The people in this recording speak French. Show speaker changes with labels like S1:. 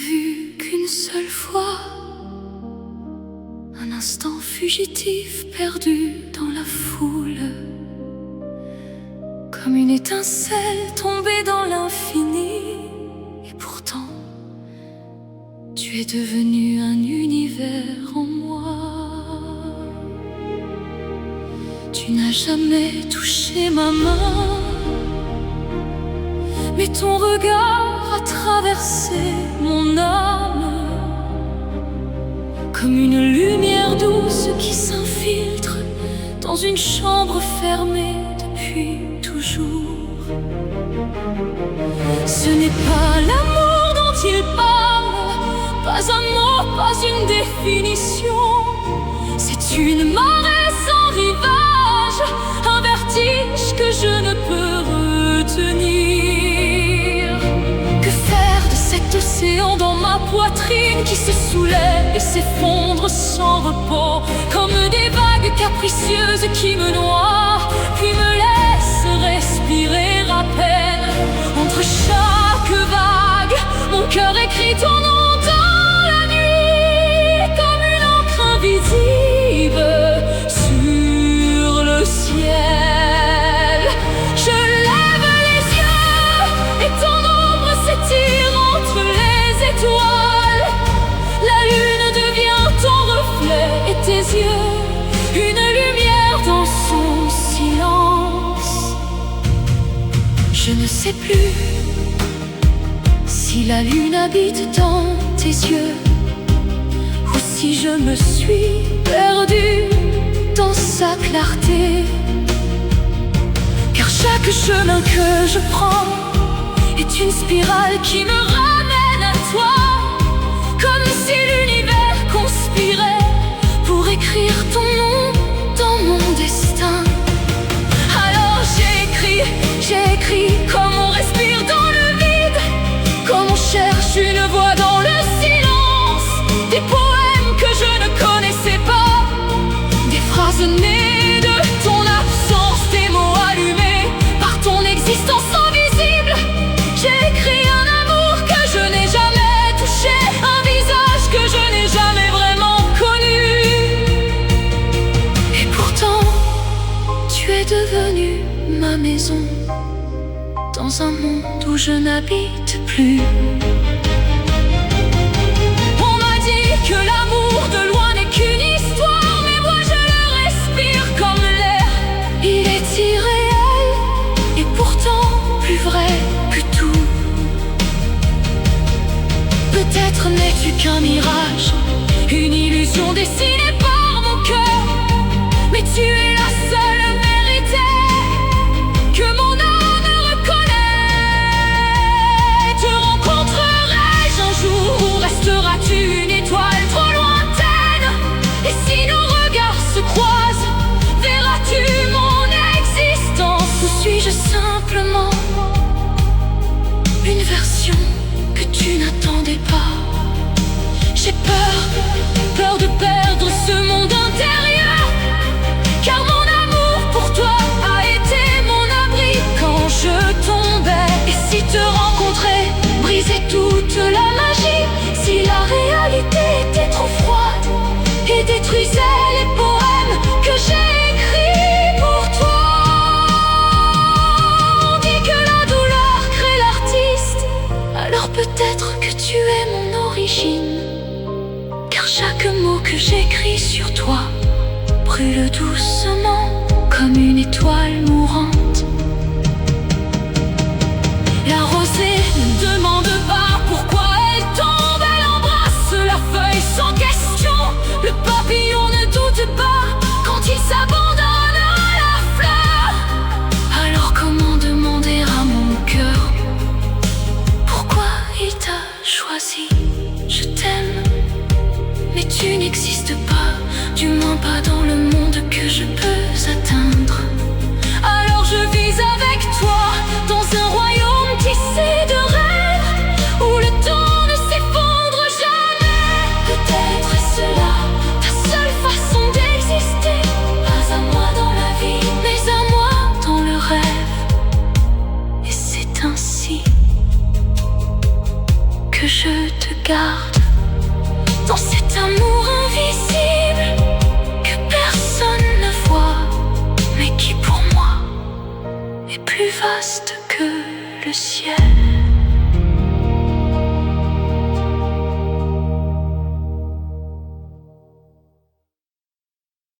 S1: vu qu'une seule fois, un instant fugitif perdu dans la foule, comme une étincelle tombée dans l'infini. Et pourtant, tu es devenu un univers en moi. Tu n'as jamais touché ma main, mais ton regard a traversé mon âme, comme une lumière douce qui s'infiltre dans une chambre fermée depuis toujours. Ce n'est pas l'amour dont il parle, pas un mot, pas une définition. C'est une marée sans rivage, un vertige que je ne peux retenir. Que faire de cet océan dans ma poitrine qui se soulève et s'effondre sans repos, comme des vagues capricieuses qui me noient, puis me laissent respirer à peine. Entre chaque vague, mon cœur écrit ton nom dans la nuit, comme une encre invisible sur le ciel. Je lève les yeux et ton ombre s'étire entre les étoiles. La lune devient ton reflet et tes yeux, une lumière dans son silence. Je ne sais plus si la lune habite dans tes yeux, ou si je me suis perdue dans sa clarté. Car chaque chemin que je prends est une spirale qui me ramène à toi, comme si l'univers conspirait pour écrire ton nom dans mon destin. Alors j'ai écrit comme on respire dans le vide, comme on cherche une voix dans le silence. Des poèmes que je ne connaissais pas, des phrases nées de ton absence, des mots allumés par ton existence invisible. J'ai écrit un amour que je n'ai jamais touché, un visage que je n'ai jamais vraiment connu. Et pourtant, tu es devenu ma maison, dans un monde où je n'habite plus. On m'a dit que l'amour de loin n'est qu'une histoire, mais moi je le respire comme l'air. Il est irréel et pourtant plus vrai que tout. Peut-être n'es-tu qu'un mirage, une illusion dessinée par mon cœur, mais tu es la seule méritée que mon âme reconnaît. Te rencontrerai-je un jour, ou resteras-tu une étoile trop lointaine? Et si nos regards se croisent, verras-tu mon existence, ou suis-je simplement une version que tu n'attendais pas? J'ai peur de perdre ce monde intérieur, car mon amour pour toi a été mon abri quand je tombais. Et si te rencontrer brisait toute la magie, si la réalité était trop froide et détruisait les poèmes que j'ai écrits pour toi. On dit que la douleur crée l'artiste, alors peut-être que tu es mon origine, car chaque mot que j'écris sur toi brûle doucement comme une étoile mourante. La rosée ne demande pas pourquoi elle tombe, elle embrasse la feuille sans question. Le papillon ne doute pas quand il s'abandonne à la fleur. Alors comment demander à mon cœur pourquoi il t'a choisi? Je t'aime, mais tu n'existes pas, du moins pas dans le monde que je peux atteindre. Alors je vis avec toi dans un royaume tissé de rêves, où le temps ne s'effondre jamais. Peut-être est-ce là ta seule façon d'exister, pas à moi dans la vie, mais à moi dans le rêve. Et c'est ainsi que je te garde. le ciel.